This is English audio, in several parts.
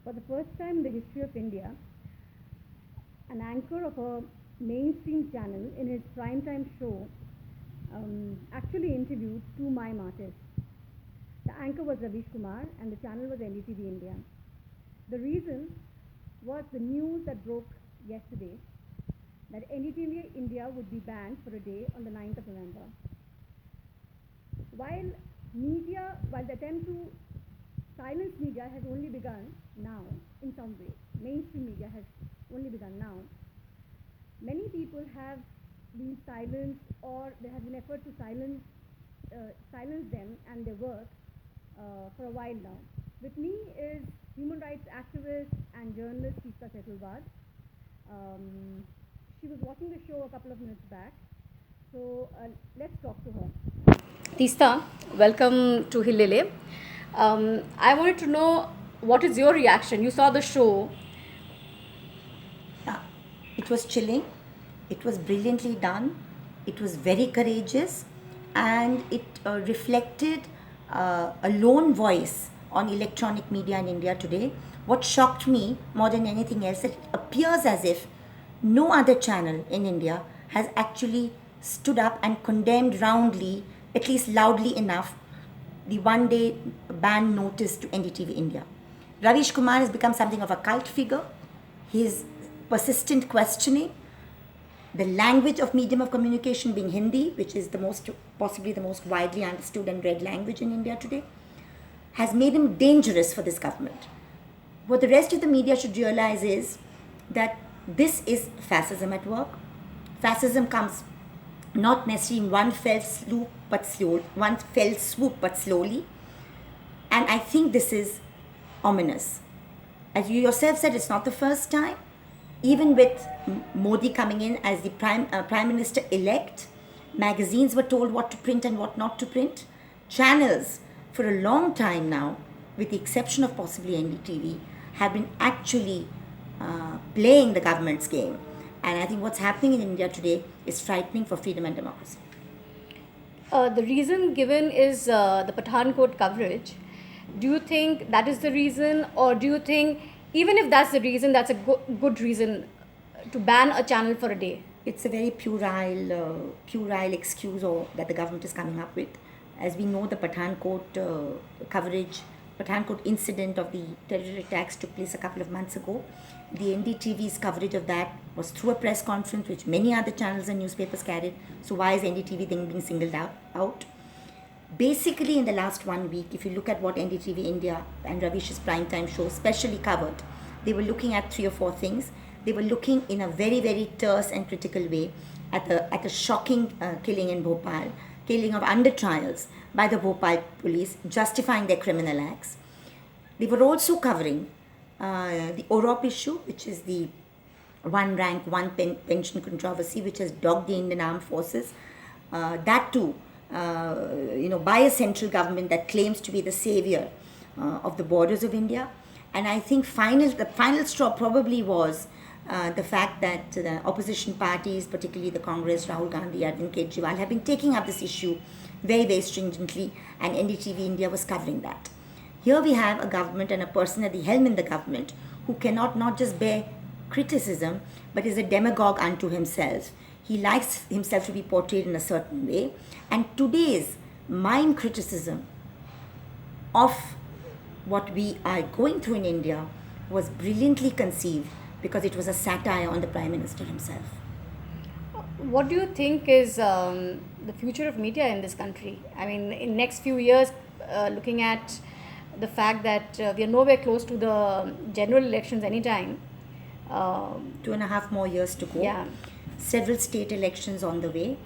for the first time in the history of India, an anchor of a mainstream channel in his primetime show actually interviewed two mime artists. The anchor was Ravish Kumar and the channel was NDTV India. The reason was the news that broke yesterday that NDTV India would be banned for a day on the 9th of November. While the attempt to silence media has only begun now, in some way, mainstream media has only begun now, many people have been silenced, or there has been effort to silence them and their work for a while now. With me is human rights activist and journalist Teesta Setalvad. She was watching the show a couple of minutes back, so let's talk to her. Teesta, welcome to Hillele. I wanted to know, what is your reaction? You saw the show. It was chilling. It was brilliantly done. It was very courageous, and it reflected a lone voice on electronic media in India today. What shocked me more than anything else, it appears as if no other channel in India has actually stood up and condemned roundly, at least loudly enough, the one-day ban notice to NDTV India. Ravish Kumar has become something of a cult figure. His persistent questioning, the language of medium of communication being Hindi, which is possibly the most widely understood and read language in India today, has made him dangerous for this government. What the rest of the media should realize is that this is fascism at work. Fascism comes not necessarily in one fell swoop, but slowly. And I think this is ominous. As you yourself said, it's not the first time. Even with Modi coming in as the Prime Minister-elect, magazines were told what to print and what not to print. Channels, for a long time now, with the exception of possibly NDTV, have been actually playing the government's game. And I think what's happening in India today is frightening for freedom and democracy. The reason given is the Pathankot coverage. Do you think that is the reason, or do you think even if that's the reason, that's a good reason to ban a channel for a day? It's a very puerile excuse that the government is coming up with. As we know, the Pathankot incident of the terror attacks took place a couple of months ago. The NDTV's coverage of that was through a press conference, which many other channels and newspapers carried. So why is NDTV then being singled out? Basically, in the last 1 week, if you look at what NDTV India and Ravish's primetime show specially covered, they were looking at 3 or 4 things. They were looking in a very, very terse and critical way at a shocking killing in Bhopal, killing of under trials by the Bhopal police, justifying their criminal acts. They were also covering the Orop issue, which is the one rank, one pension controversy, which has dogged the Indian Armed Forces. That too, by a central government that claims to be the savior of the borders of India. And I think the final straw probably was the fact that the opposition parties, particularly the Congress, Rahul Gandhi, Arvind Kejriwal, have been taking up this issue very, very stringently, and NDTV India was covering that. Here we have a government and a person at the helm in the government who cannot not just bear criticism, but is a demagogue unto himself. He likes himself to be portrayed in a certain way. And today's mime criticism of what we are going through in India was brilliantly conceived because it was a satire on the Prime Minister himself. What do you think is the future of media in this country? I mean, in next few years, looking at the fact that we are nowhere close to the general elections anytime. 2.5 more years to go. Yeah. Several state elections on the way.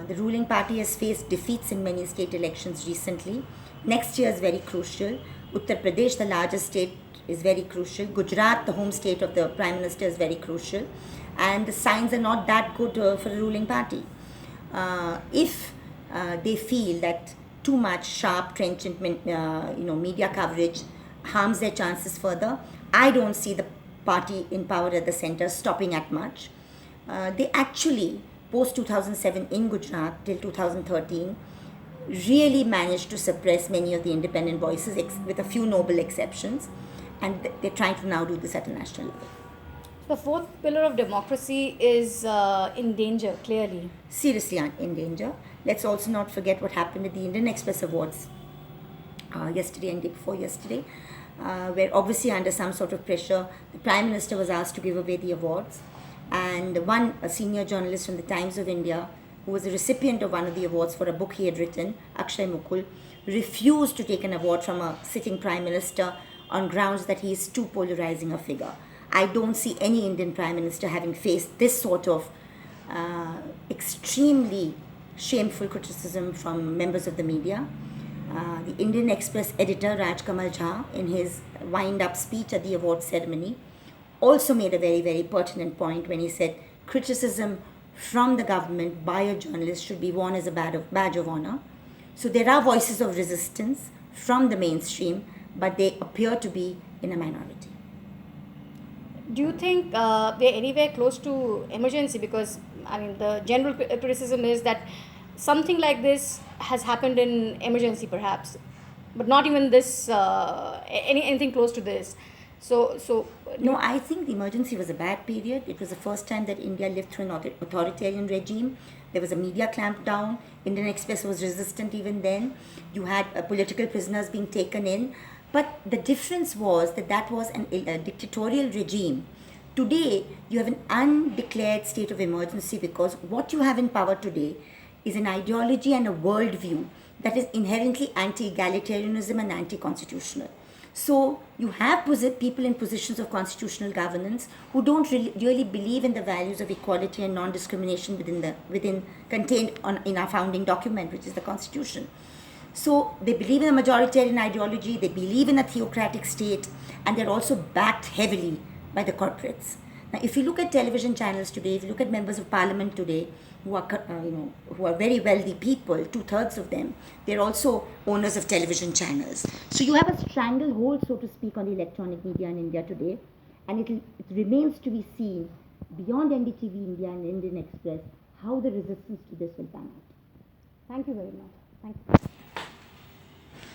The ruling party has faced defeats in many state elections recently. Next year is very crucial. Uttar Pradesh, the largest state, is very crucial. Gujarat, the home state of the Prime Minister, is very crucial. And the signs are not that good for the ruling party. If they feel that too much sharp, trenchant media coverage harms their chances further, I don't see the party in power at the center stopping at much. They actually, post 2007 in Gujarat till 2013, really managed to suppress many of the independent voices with a few noble exceptions. and they're trying to now do this at a national level. The fourth pillar of democracy is in danger, clearly. Seriously in danger. Let's also not forget what happened at the Indian Express Awards yesterday and day before yesterday, where obviously under some sort of pressure, the Prime Minister was asked to give away the awards. And a senior journalist from the Times of India, who was a recipient of one of the awards for a book he had written, Akshay Mukul, refused to take an award from a sitting Prime Minister on grounds that he is too polarizing a figure. I don't see any Indian Prime Minister having faced this sort of extremely shameful criticism from members of the media. The Indian Express editor Ravish Kumar, in his wind-up speech at the award ceremony, also made a very, very pertinent point when he said criticism from the government by a journalist should be worn as a badge of honor. So there are voices of resistance from the mainstream, but they appear to be in a minority. Do you think we're anywhere close to emergency? Because I mean, the general criticism is that something like this has happened in emergency, perhaps, but not even this anything close to this. So No, I think the emergency was a bad period. It was the first time that India lived through an authoritarian regime. There was a media clampdown. Indian Express was resistant even then. You had political prisoners being taken in. But the difference was that was a dictatorial regime. Today, you have an undeclared state of emergency because what you have in power today is an ideology and a worldview that is inherently anti-egalitarianism and anti-constitutional. So you have people in positions of constitutional governance who don't really believe in the values of equality and non-discrimination contained in our founding document, which is the Constitution. So they believe in a majoritarian ideology, they believe in a theocratic state, and they're also backed heavily by the corporates. Now, if you look at television channels today, if you look at members of parliament today, who are very wealthy people, 2/3 of them, they're also owners of television channels. So you have a stranglehold, so to speak, on the electronic media in India today, and it remains to be seen beyond NDTV India and Indian Express how the resistance to this will pan out. Thank you very much. Thank you.